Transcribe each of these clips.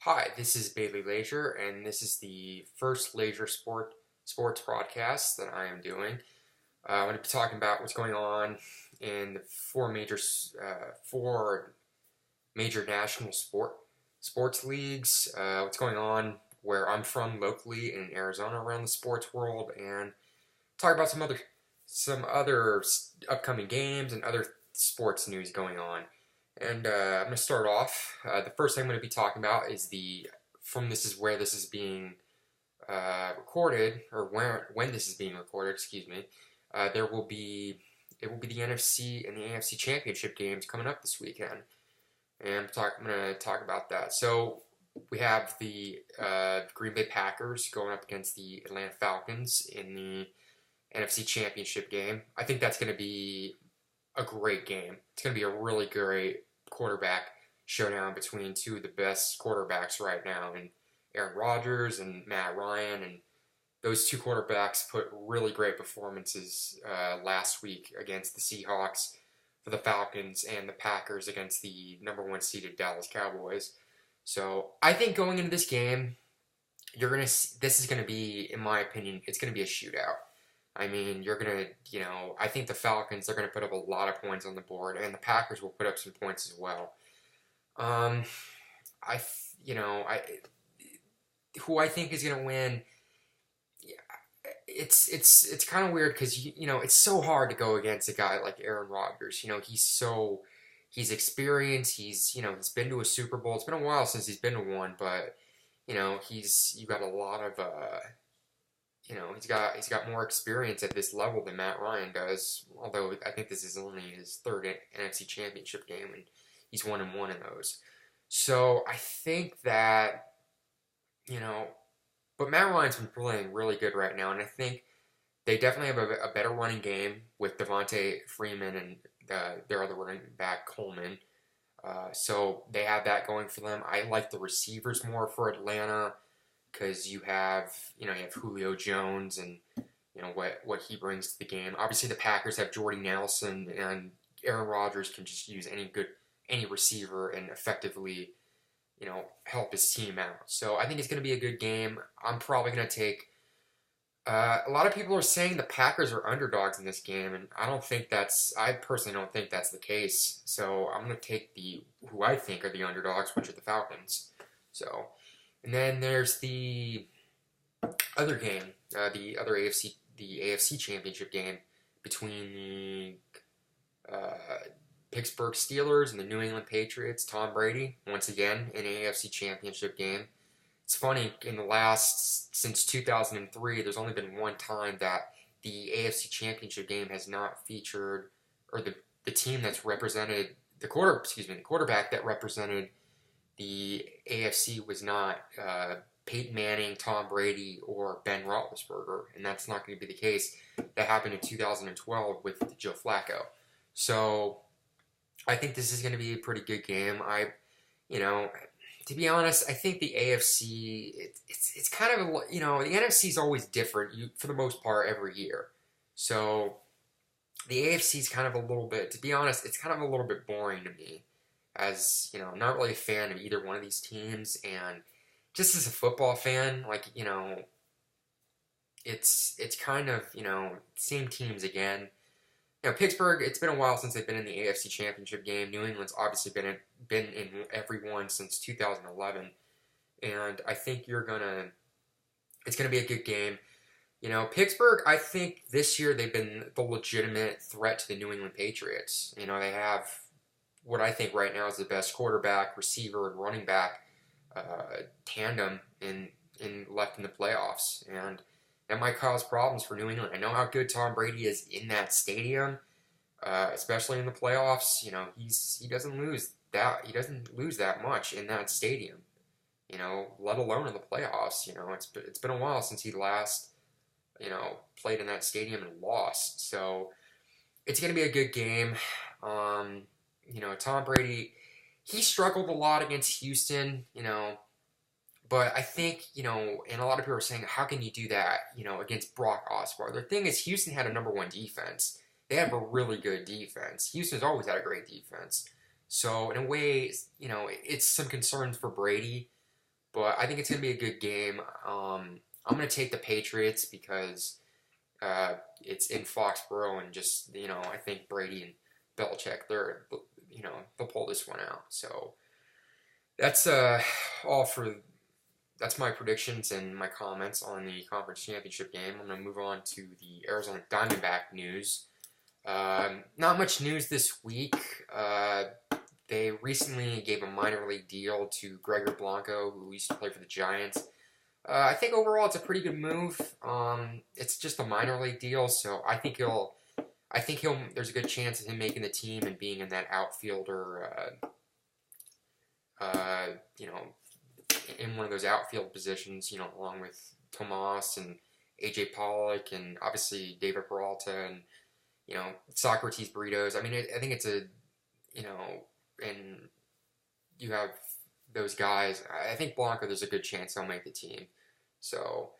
Hi, this is Bailey Leasure, and this is the first Leisure sports broadcast that I am doing. I'm going to be talking about what's going on in the four major national sports leagues. What's going on where I'm from locally in Arizona around the sports world, and talk about some other upcoming games and other sports news going on. And I'm going to start off. The first thing I'm going to be talking about is this is where this is being recorded, or when this is being recorded. Excuse me. There will be it will be the NFC and the AFC Championship games coming up this weekend, and I'm going to talk about that. So we have the Green Bay Packers going up against the Atlanta Falcons in the NFC Championship game. I think that's going to be a great game. It's going to be a really great quarterback showdown between two of the best quarterbacks right now, and Aaron Rodgers and Matt Ryan. And those two quarterbacks put really great performances last week against the Seahawks for the Falcons and the Packers against the number one seeded Dallas Cowboys. So I think going into this game, this is going to be, in my opinion, it's going to be a shootout. I mean, I think the Falcons are going to put up a lot of points on the board, and the Packers will put up some points as well. Who I think is going to win, it's kind of weird because, it's so hard to go against a guy like Aaron Rodgers. He's experienced, he's been to a Super Bowl. It's been a while since he's been to one, but, you got a lot of, he's got more experience at this level than Matt Ryan does. Although I think this is only his third NFC Championship game, and he's 1-1 in those. So I think that but Matt Ryan's been playing really good right now, and I think they definitely have a better running game with Devontae Freeman and their other running back Coleman. So they have that going for them. I like the receivers more for Atlanta, because you have Julio Jones and what he brings to the game. Obviously, the Packers have Jordy Nelson, and Aaron Rodgers can just use any receiver and effectively help his team out. So I think it's going to be a good game. I'm probably going to take. A lot of people are saying the Packers are underdogs in this game, and I personally don't think that's the case. So I'm going to take who I think are the underdogs, which are the Falcons. So. And then there's the other game, the AFC Championship game between the Pittsburgh Steelers and the New England Patriots. Tom Brady, once again, in an AFC Championship game. It's funny, since 2003, there's only been one time that the AFC Championship game has not featured, or the team that's represented, the quarterback that represented the AFC was not Peyton Manning, Tom Brady, or Ben Roethlisberger, and that's not going to be the case. That happened in 2012 with Joe Flacco. So I think this is going to be a pretty good game. To be honest, I think the AFC, it's kind of, the NFC is always different for the most part every year. So the AFC is kind of a little bit, to be honest, it's kind of a little bit boring to me. As I'm not really a fan of either one of these teams, and just as a football fan, it's kind of same teams again. Pittsburgh, it's been a while since they've been in the AFC Championship game. New England's obviously been in every one since 2011, and I think it's gonna be a good game. Pittsburgh, I think this year they've been the legitimate threat to the New England Patriots. They have what I think right now is the best quarterback, receiver, and running back tandem left in the playoffs, and that might cause problems for New England. I know how good Tom Brady is in that stadium, especially in the playoffs. He doesn't lose that much in that stadium. Let alone in the playoffs. It's been a while since he last played in that stadium and lost. So it's gonna be a good game. Tom Brady, he struggled a lot against Houston, but I think, and a lot of people are saying, how can you do that, against Brock Osweiler? The thing is, Houston had a number one defense. They have a really good defense. Houston's always had a great defense. So, in a way, it's some concerns for Brady, but I think it's going to be a good game. I'm going to take the Patriots because it's in Foxborough, and just I think Brady and Belichick, they'll pull this one out. So that's all for that's my predictions and my comments on the conference championship game. I'm going to move on to the Arizona Diamondback news. Not much news this week. They recently gave a minor league deal to Gregor Blanco, who used to play for the Giants. I think overall it's a pretty good move. It's just a minor league deal, so I think he'll. There's a good chance of him making the team and being in that outfielder. In one of those outfield positions, along with Tomas and AJ Pollock and obviously David Peralta and Socrates Burritos. I mean, I think it's and you have those guys. I think Blanco, there's a good chance he'll make the team. So,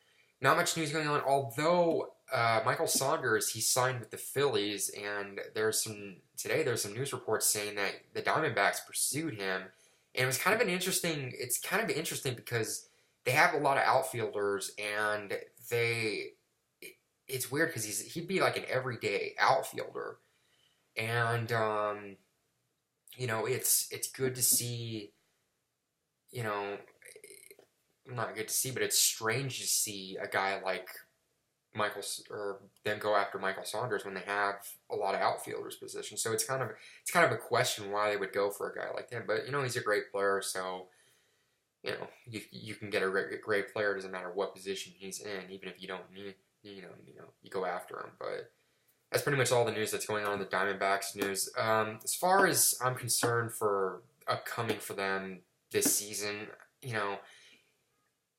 not much news going on. Although Michael Saunders, he signed with the Phillies, and there's some news reports saying that the Diamondbacks pursued him, and it was kind of an interesting. It's kind of interesting because they have a lot of outfielders, and it's weird because he'd be like an everyday outfielder, and it's good to see. Not good to see, but it's strange to see a guy like Michael or them go after Michael Saunders when they have a lot of outfielders positions. So it's kind of a question why they would go for a guy like him. But he's a great player, so you can get a great player. It doesn't matter what position he's in, even if you don't need you go after him. But that's pretty much all the news that's going on in the Diamondbacks news. As far as I'm concerned for upcoming for them this season,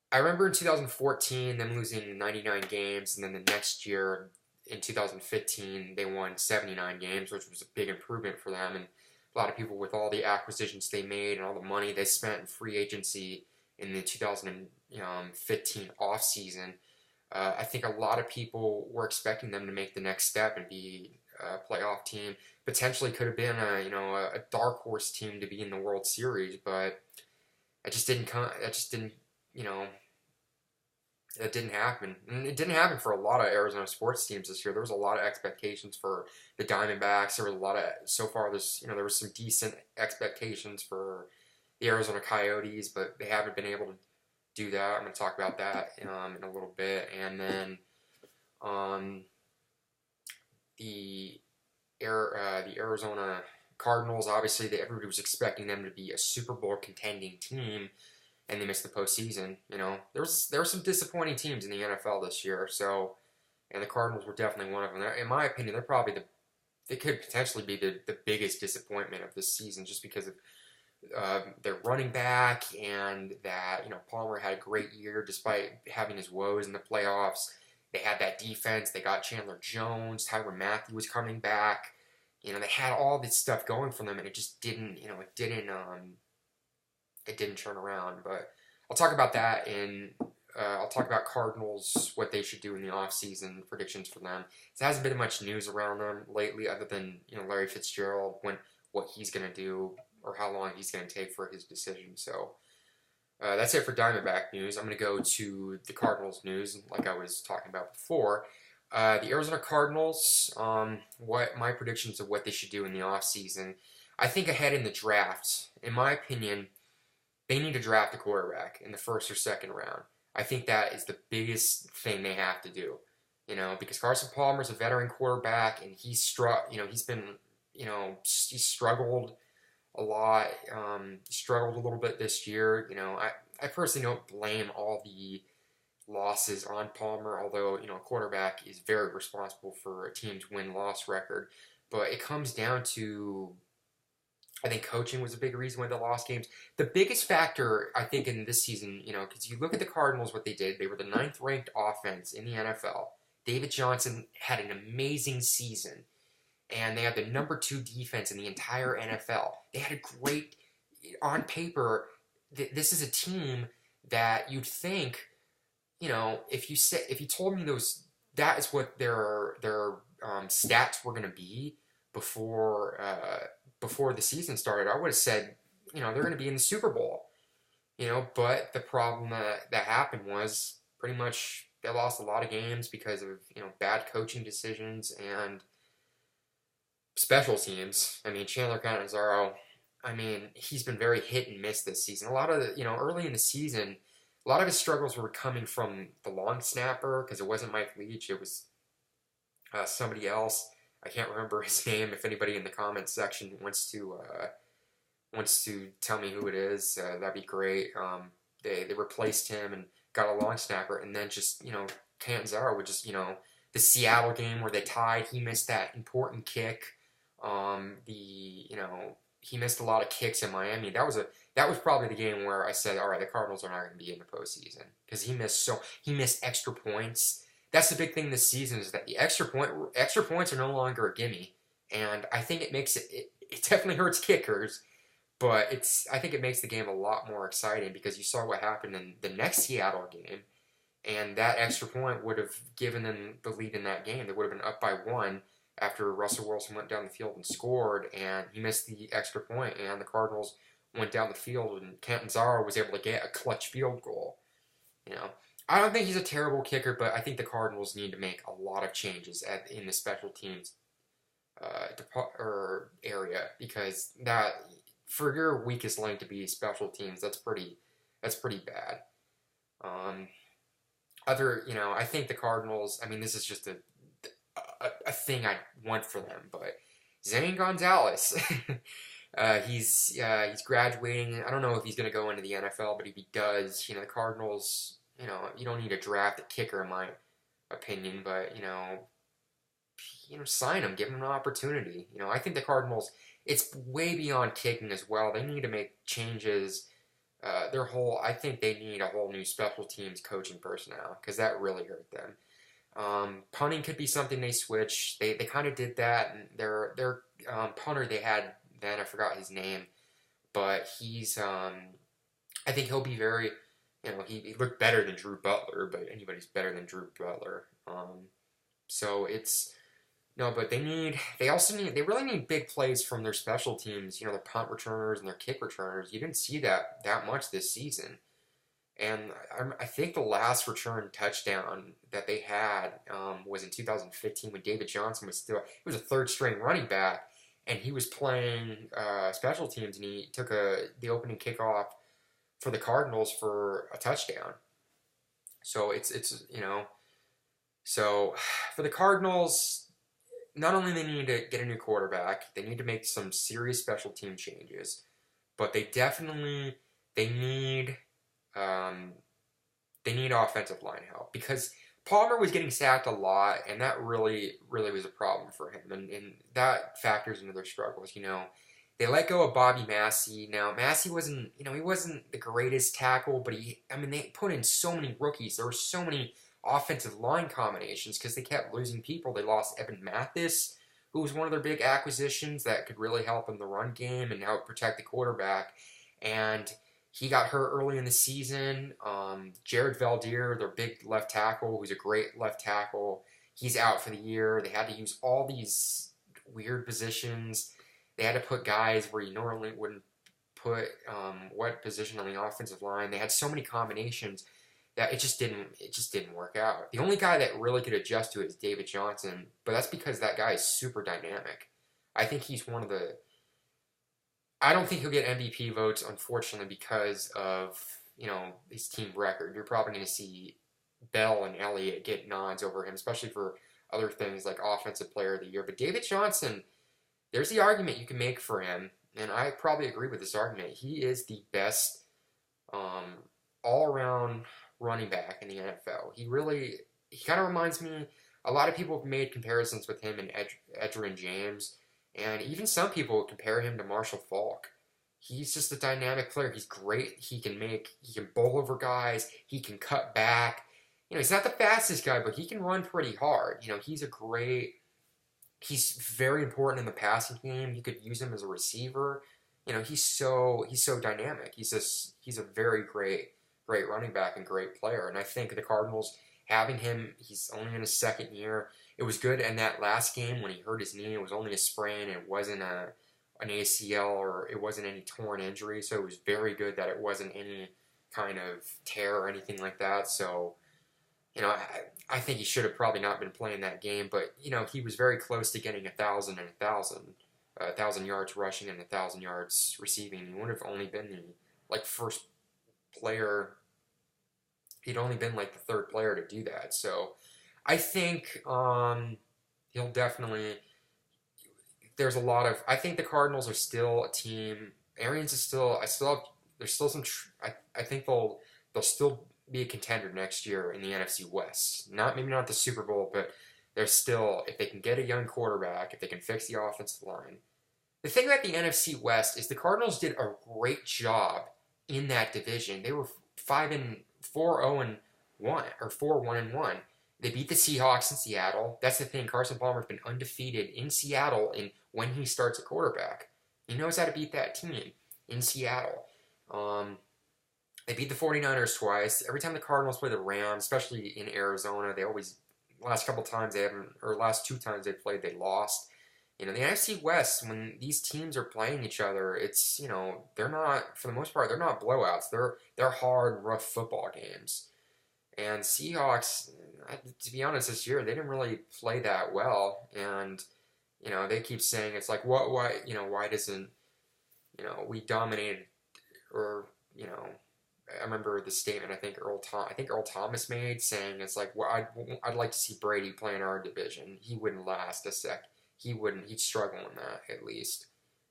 I remember in 2014 them losing 99 games, and then the next year in 2015 they won 79 games, which was a big improvement for them. And a lot of people, with all the acquisitions they made and all the money they spent in free agency in the 2015 offseason, I think a lot of people were expecting them to make the next step and be a playoff team. Potentially could have been a dark horse team to be in the World Series, but it just didn't come. It didn't happen. And it didn't happen for a lot of Arizona sports teams this year. There was a lot of expectations for the Diamondbacks. There was a lot of, so far, there was some decent expectations for the Arizona Coyotes, but they haven't been able to do that. I'm going to talk about that in a little bit. And then the Arizona Cardinals, obviously, everybody was expecting them to be a Super Bowl contending team, and they missed the postseason. There were some disappointing teams in the NFL this year. So, and the Cardinals were definitely one of them. In my opinion, they could potentially be the biggest disappointment of this season, just because of their running back, and that Palmer had a great year despite having his woes in the playoffs. They had that defense. They got Chandler Jones. Tyrann Mathieu was coming back. They had all this stuff going for them, and it just didn't. It didn't turn around. But I'll talk about that I'll talk about Cardinals, what they should do in the offseason, predictions for them. There hasn't been much news around them lately, other than Larry Fitzgerald, what he's going to do or how long he's going to take for his decision. So that's it for Diamondback news. I'm going to go to the Cardinals news, like I was talking about before. The Arizona Cardinals, what my predictions of what they should do in the offseason. I think ahead in the draft, in my opinion, they need to draft a quarterback in the first or second round. I think that is the biggest thing they have to do. Because Carson Palmer's a veteran quarterback, and he's struggled a lot. Struggled a little bit this year. I personally don't blame all the losses on Palmer, although a quarterback is very responsible for a team's win-loss record. But it comes down to, I think coaching was a big reason why they lost games. The biggest factor, I think, in this season, because you look at the Cardinals, what they did, they were the 9th-ranked offense in the NFL. David Johnson had an amazing season, and they had the number 2 defense in the entire NFL. They had a great, on paper, this is a team that you'd think, if you told me that is what their stats were going to be before the season started, I would have said, they're going to be in the Super Bowl. But the problem that happened was pretty much they lost a lot of games because of bad coaching decisions and special teams. I mean, Chandler Catanzaro, I mean, he's been very hit and miss this season. A lot of early in the season, a lot of his struggles were coming from the long snapper because it wasn't Mike Leach, it was somebody else. I can't remember his name. If anybody in the comments section wants to tell me who it is, that'd be great. They replaced him and got a long snapper, and then just Catanzaro would just the Seattle game where they tied, he missed that important kick. He missed a lot of kicks in Miami. That was probably the game where I said, all right, the Cardinals are not going to be in the postseason because he missed extra points. That's the big thing this season is that the extra points are no longer a gimme, and I think it definitely hurts kickers, but I think it makes the game a lot more exciting because you saw what happened in the next Seattle game, and that extra point would have given them the lead in that game. They would have been up by one after Russell Wilson went down the field and scored, and he missed the extra point, and the Cardinals went down the field, and Catanzaro was able to get a clutch field goal. I don't think he's a terrible kicker, but I think the Cardinals need to make a lot of changes in the special teams area because that for your weakest link to be special teams, that's pretty bad. I think the Cardinals. I mean, this is just a thing I want for them, but Zane Gonzalez, he's graduating. I don't know if he's going to go into the NFL, but if he does, the Cardinals. You don't need to draft a kicker, in my opinion, but sign him, give him an opportunity. I think the Cardinals. It's way beyond kicking as well. They need to make changes. I think they need a whole new special teams coaching personnel because that really hurt them. Punting could be something they switch. They kind of did that, and their punter they had then I forgot his name, but he's I think he'll be very. He looked better than Drew Butler, but anybody's better than Drew Butler. So it's no, but they really need big plays from their special teams. Their punt returners and their kick returners. You didn't see that much this season, and I think the last return touchdown that they had was in 2015 when David Johnson he was a third string running back, and he was playing special teams, and he took the opening kickoff for the Cardinals for a touchdown. So so for the Cardinals, not only they need to get a new quarterback, they need to make some serious special team changes, but they need offensive line help because Palmer was getting sacked a lot, and that really was a problem for him, and that factors into their struggles. They let go of Bobby Massey. Now, Massey wasn't, he wasn't the greatest tackle, but they put in so many rookies. There were so many offensive line combinations because they kept losing people. They lost Evan Mathis, who was one of their big acquisitions that could really help in the run game and help protect the quarterback. And he got hurt early in the season. Jared Valdir, their big left tackle, who's a great left tackle, he's out for the year. They had to use all these weird positions. They had to put guys where you normally wouldn't put what position on the offensive line. They had so many combinations that it just didn't work out. The only guy that really could adjust to it is David Johnson, but that's because that guy is super dynamic. I think he's one of the. I don't think he'll get MVP votes, unfortunately, because of his team record. You're probably going to see Bell and Elliott get nods over him, especially for other things like Offensive Player of the Year. But David Johnson. There's the argument you can make for him, and I probably agree with this argument. He is the best all-around running back in the NFL. He kind of reminds me, a lot of people have made comparisons with him and Edgerrin James, and even some people compare him to Marshall Faulk. He's just a dynamic player. He's great. He can bowl over guys. He can cut back. He's not the fastest guy, but he can run pretty hard. He's very important in the passing game. You could use him as a receiver. He's so dynamic. He's a very great running back and great player. And I think the Cardinals having him, he's only in his second year. It was good in that last game when he hurt his knee. It was only a sprain. It wasn't an ACL or it wasn't any torn injury. So it was very good that it wasn't any kind of tear or anything like that. So, I think he should have probably not been playing that game, but he was very close to getting 1,000 yards rushing and 1,000 yards receiving. He would have only been the first player. He'd only been like the third player to do that. So I think he'll definitely. There's a lot of. I think the Cardinals are still a team. Arians is still. I still have. There's still some. I think they'll still be a contender next year in the NFC West. Maybe not the Super Bowl, but they're still, if they can get a young quarterback, if they can fix the offensive line. The thing about the NFC West is the Cardinals did a great job in that division. They were 4-1 or 4-1-1. They beat the Seahawks in Seattle. That's the thing. Carson Palmer's been undefeated in Seattle when he starts a quarterback. He knows how to beat that team in Seattle. They beat the 49ers twice. Every time the Cardinals play the Rams, especially in Arizona, they always, last two times they played, they lost. The NFC West, when these teams are playing each other, it's, they're not, for the most part, they're not blowouts. They're hard, rough football games. And Seahawks, to be honest, this year, they didn't really play that well. And, they keep saying, it's like, why doesn't, we dominated, or, I remember the statement I think Earl Thomas made, saying it's like, well, I'd like to see Brady play in our division. He wouldn't last a sec. He'd struggle in that at least.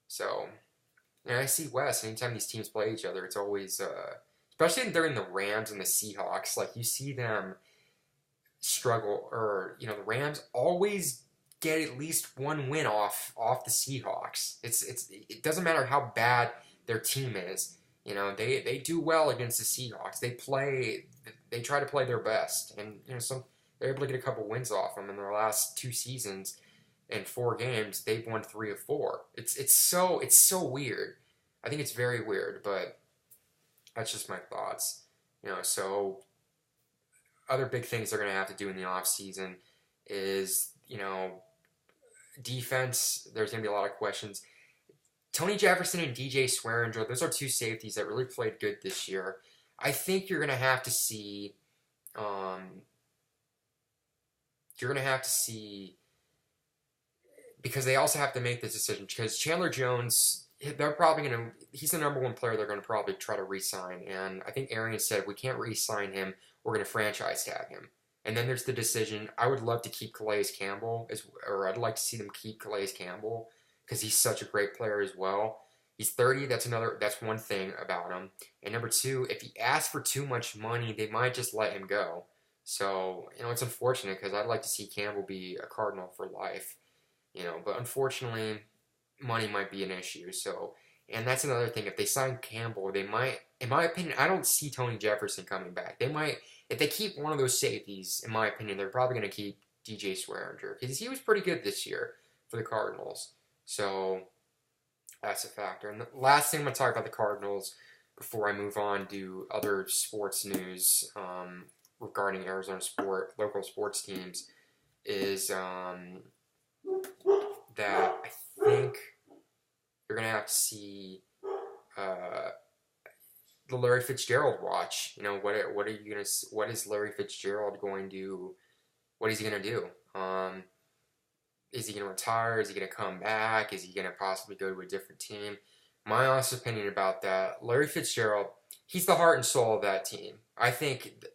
So, I see West. Anytime these teams play each other, it's always, especially during the Rams and the Seahawks, like you see them struggle, or the Rams always get at least one win off the Seahawks. It doesn't matter how bad their team is. They do well against the Seahawks. They try to play their best, and they're able to get a couple wins off them in their last 2 seasons. In 4 games, they've won 3 of 4. It's so weird. I think it's very weird, but that's just my thoughts. So other big things they're going to have to do in the off season is defense. There's going to be a lot of questions. Tony Jefferson and DJ Swearinger, those are 2 safeties that really played good this year. I think you're going to have to see. Because they also have to make this decision. Because Chandler Jones, he's the number 1 player they're going to probably try to re-sign. And I think Arians said, if we can't re-sign him, we're going to franchise tag him. And then there's the decision. I would love to keep Calais Campbell, or I'd like to see them keep Calais Campbell, because he's such a great player as well. He's 30. That's one thing about him. And number 2, if he asks for too much money, they might just let him go. So, it's unfortunate, because I'd like to see Campbell be a Cardinal for life. But unfortunately, money might be an issue. So, and that's another thing. If they sign Campbell, they might, in my opinion, I don't see Tony Jefferson coming back. They might, if they keep one of those safeties, in my opinion, they're probably going to keep DJ Swearinger, because he was pretty good this year for the Cardinals. So that's a factor. And the last thing I'm going to talk about the Cardinals before I move on to other sports news regarding Arizona local sports teams is that I think you're going to have to see the Larry Fitzgerald watch. What is Larry Fitzgerald going to, what is he going to do? Is he going to retire? Is he going to come back? Is he going to possibly go to a different team? My honest opinion about that, Larry Fitzgerald, he's the heart and soul of that team. I think,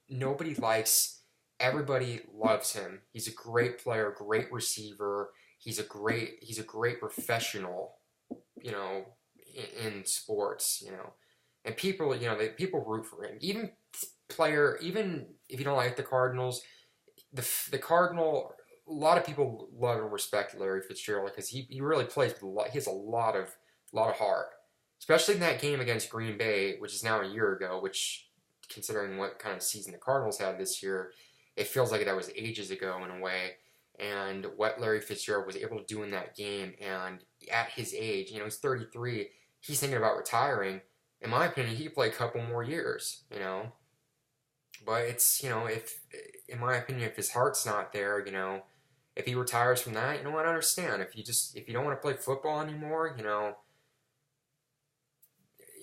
nobody likes, everybody loves him. He's a great player, great receiver. He's a great professional, in sports, And people, people root for him. Even if you don't like the Cardinals, the Cardinal, a lot of people love and respect Larry Fitzgerald, because he really plays with a lot. He has a lot of heart, especially in that game against Green Bay, which is now a year ago. Which, considering what kind of season the Cardinals had this year, it feels like that was ages ago in a way. And what Larry Fitzgerald was able to do in that game, and at his age, he's 33, he's thinking about retiring. In my opinion, he could play a couple more years, But it's, if, in my opinion, if his heart's not there, if he retires from that, I understand. If you don't want to play football anymore,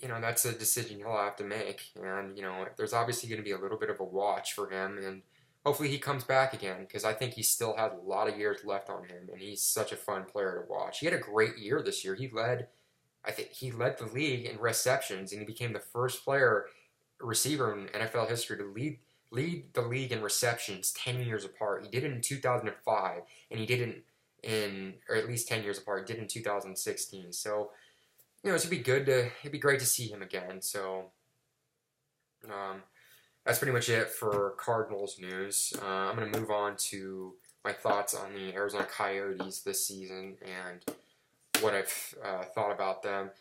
that's a decision he'll have to make. And, there's obviously going to be a little bit of a watch for him. And hopefully he comes back again because I think he still has a lot of years left on him. And he's such a fun player to watch. He had a great year this year. I think he led the league in receptions, and he became the first receiver in NFL history to lead the league in receptions 10 years apart. He did it in 2005, and he did it or at least 10 years apart. He did it in 2016. So, it'd be great to see him again. So, that's pretty much it for Cardinals news. I'm going to move on to my thoughts on the Arizona Coyotes this season and what I've thought about them.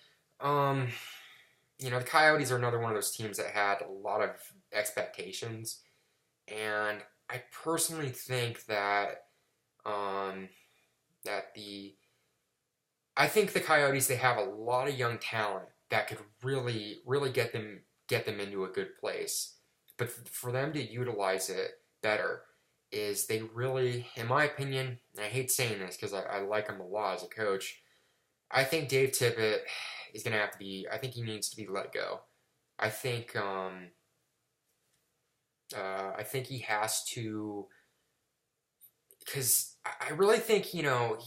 The Coyotes are another one of those teams that had a lot of expectations, and I personally think that I think the Coyotes, they have a lot of young talent that could really, really get them into a good place. But for them to utilize it better is they really, in my opinion, and I hate saying this because I like him a lot as a coach, I think Dave Tippett is going to have to be, I think he needs to be let go. I think he has to, because I really think, he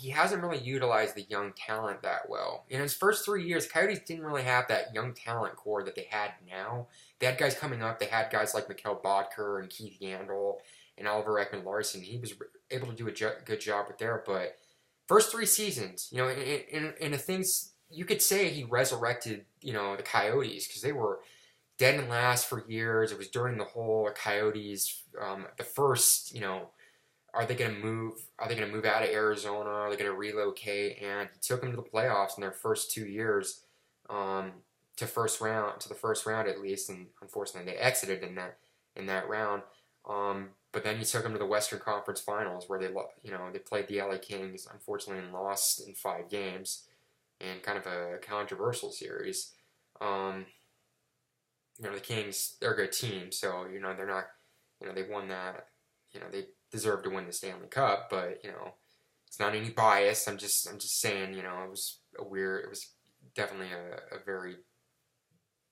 hasn't really utilized the young talent that well. In his first 3 years, Coyotes didn't really have that young talent core that they had now. They had guys coming up. They had guys like Mikhail Bodker and Keith Yandel and Oliver Ekman-Larsson. He was able to do a good job with there, but first 3 seasons, in the things, you could say he resurrected, the Coyotes because they were dead and last for years. It was during the whole Coyotes, the first, are they going to move? Are they going to move out of Arizona? Are they going to relocate? And he took them to the playoffs in their first 2 years, to the first round at least. And unfortunately, they exited in that round. But then he took them to the Western Conference Finals, where they played the LA Kings, unfortunately, and lost in 5 games, and kind of a controversial series. The Kings, they're a good team, so they're not, they won that, they deserve to win the Stanley Cup, but it's not any bias. I'm just saying, it was definitely a very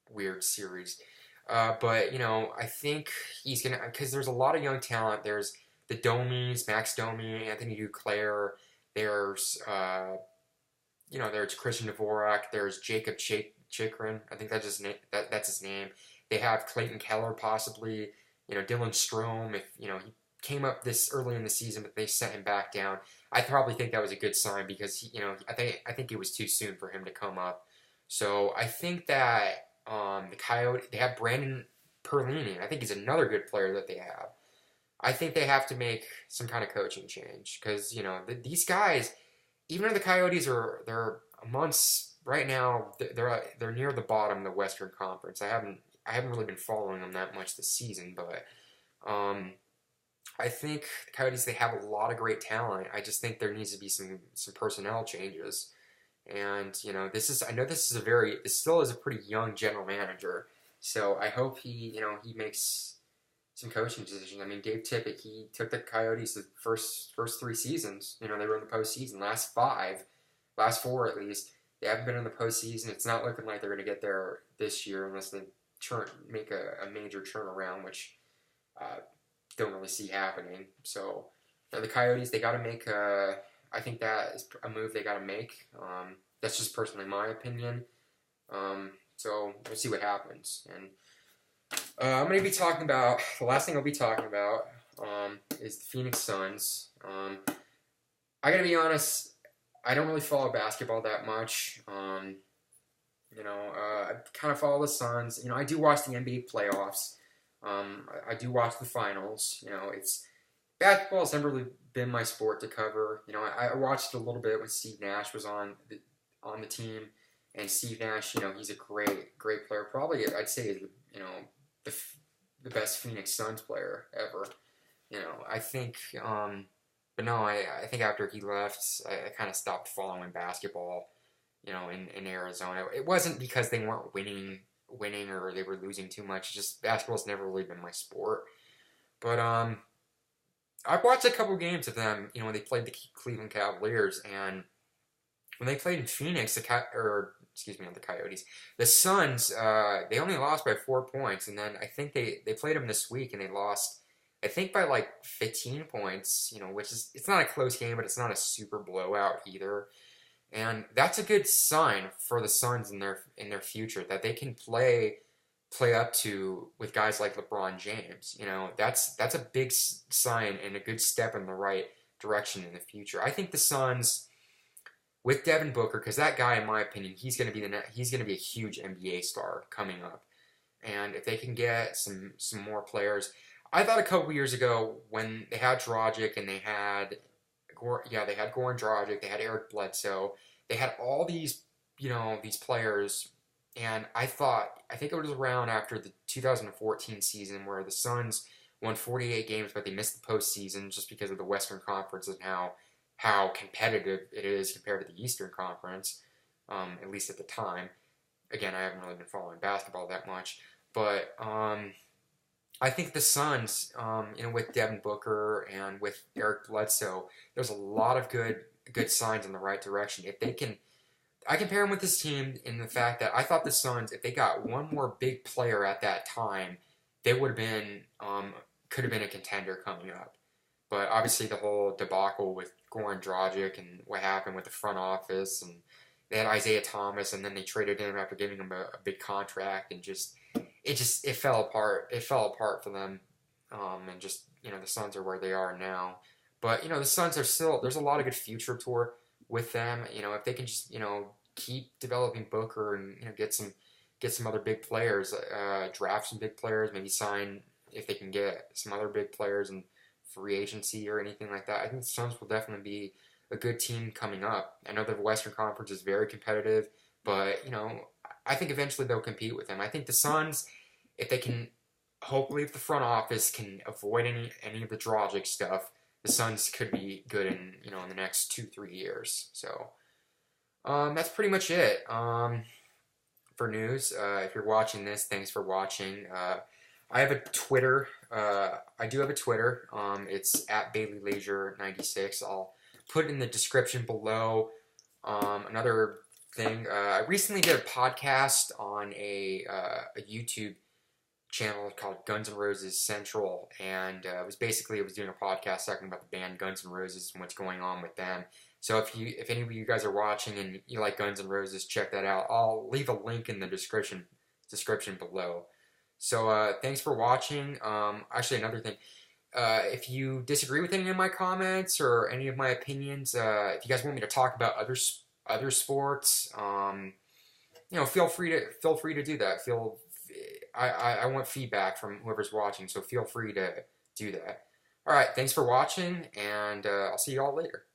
weird series. But I think he's gonna, because there's a lot of young talent. There's the Domies, Max Domi, Anthony Duclair. There's there's Christian Dvorak. There's Jacob Chikrin. I think that's his name. That's his name. They have Clayton Keller possibly. Dylan Strome. If he came up this early in the season, but they sent him back down. I probably think that was a good sign because I think it was too soon for him to come up. So I think that the Coyotes, they have Brandon Perlini. I think he's another good player that they have. I think they have to make some kind of coaching change because these guys, even though the Coyotes they're amongst right now, they're near the bottom of the Western Conference. I haven't really been following them that much this season, but I think the Coyotes, they have a lot of great talent. I just think there needs to be some personnel changes. And I know this still is a pretty young general manager. So I hope he makes some coaching decisions. I mean, Dave Tippett, he took the Coyotes the first 3 seasons. They were in the postseason. Last 4 at least, they haven't been in the postseason. It's not looking like they're going to get there this year unless they make a major turnaround, which don't really see happening. So the Coyotes, they got to make I think that is a move they got to make. That's just personally my opinion. So we'll see what happens. And I'm going to be talking about, the last thing I'll be talking about is the Phoenix Suns. I got to be honest, I don't really follow basketball that much. I kind of follow the Suns. I do watch the NBA playoffs. I do watch the finals. Basketball has never really been my sport to cover. I watched it a little bit when Steve Nash was on the team, and Steve Nash, he's a great player. Probably, I'd say, the best Phoenix Suns player ever. I think, but no, I think after he left, I kind of stopped following basketball. In Arizona, it wasn't because they weren't winning or they were losing too much. Just basketball's never really been my sport. But I've watched a couple games of them, when they played the Cleveland Cavaliers, and when they played in Phoenix, excuse me, on the Coyotes. The Suns, they only lost by 4 points, and then I think they played them this week and they lost, I think by like 15 points. Which is, it's not a close game, but it's not a super blowout either. And that's a good sign for the Suns in their future, that they can play up to with guys like LeBron James. That's a big sign and a good step in the right direction in the future. I think the Suns with Devin Booker, because that guy, in my opinion, he's going to be a huge NBA star coming up. And if they can get some more players, I thought a couple years ago when they had Dragic and they had Goran Dragic, they had Eric Bledsoe, they had all these these players, and I think it was around after the 2014 season where the Suns won 48 games, but they missed the postseason just because of the Western Conference and how competitive it is compared to the Eastern Conference, at least at the time. Again, I haven't really been following basketball that much, but I think the Suns, with Devin Booker and with Eric Bledsoe, there's a lot of good signs in the right direction. If they can, I compare them with this team in the fact that I thought the Suns, if they got one more big player at that time, they would have been, could have been a contender coming up. But obviously the whole debacle with Goran Dragic and what happened with the front office, and they had Isaiah Thomas, and then they traded him after giving him a big contract, and it fell apart. It fell apart for them, and the Suns are where they are now. But the Suns are still, there's a lot of good future toward with them. If they can just keep developing Booker and get some other big players, draft some big players, maybe sign if they can get some other big players in free agency or anything like that. I think the Suns will definitely be a good team coming up. I know the Western Conference is very competitive, but I think eventually they'll compete with them. I think the Suns, if they can, hopefully if the front office can avoid any of the Dragic stuff, the Suns could be good in in the next 2-3 years. So that's pretty much it for news. If you're watching this, thanks for watching. I have a Twitter. I do have a Twitter. It's at BaileyLeasure96. I'll put it in the description below. Another thing, I recently did a podcast on a YouTube channel called Guns N' Roses Central, and it was doing a podcast talking about the band Guns N' Roses and what's going on with them. So if any of you guys are watching and you like Guns N' Roses, check that out. I'll leave a link in the description below. So thanks for watching. Actually, another thing, if you disagree with any of my comments or any of my opinions, if you guys want me to talk about other sports, feel free to do that. I want feedback from whoever's watching, so feel free to do that. All right, thanks for watching, and I'll see you all later.